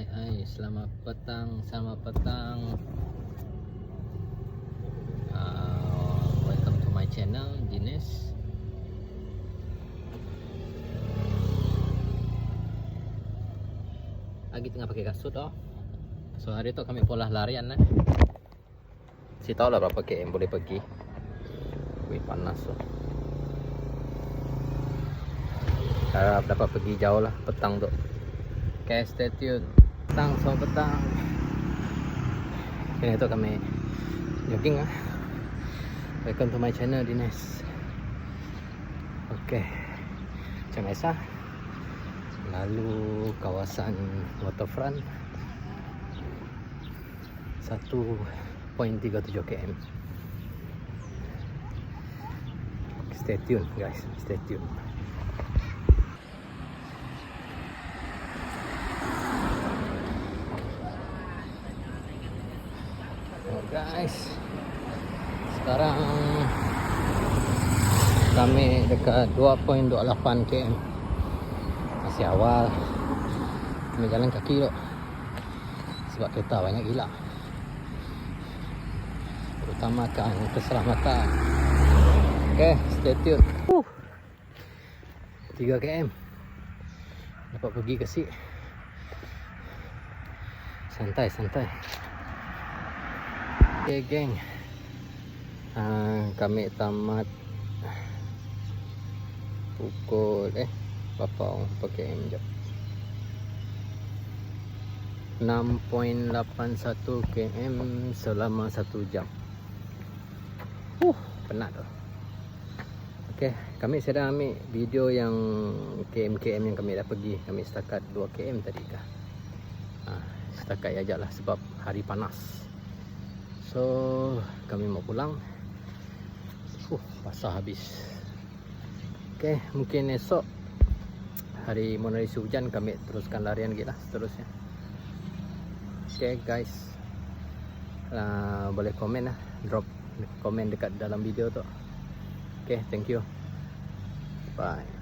Hai, selamat petang, selamat petang. Welcome to my channel, Dinesh. Lagi tengah pakai kasut oh. So hari tu kami pola larian lah. Si tahu lah berapa km boleh pergi. Wih panas oh. Harap dapat pergi jauh lah petang tu. Okay, stay tune. Petang, so petang. Kini tu kami jogging lah. Welcome to my channel, Dinesh. Okay, macam biasa. Lalu kawasan waterfront 1.37 km. Stay tune guys, stay tune. Guys, sekarang kami dekat 2.28 km. Masih awal. Kami jalan kaki tu sebab kereta banyak gila, utamakan keselamatan. Okay, stay tune. 3 km dapat pergi ke sini. Santai-santai. Okay geng, kami tamat pukul berapa km jap 6.81 km selama 1 jam. Penat tu. Okay, kami sedang ambil video yang km-km yang kami dah pergi. Kami setakat 2 km tadi kah. Setakat aja lah sebab hari panas. So kami mau pulang. Basah habis. Okay, mungkin esok hari menerisi hujan kami teruskan larian lagi lah seterusnya. Okay guys, boleh komen lah, drop komen dekat dalam video tu. Okay, thank you, bye.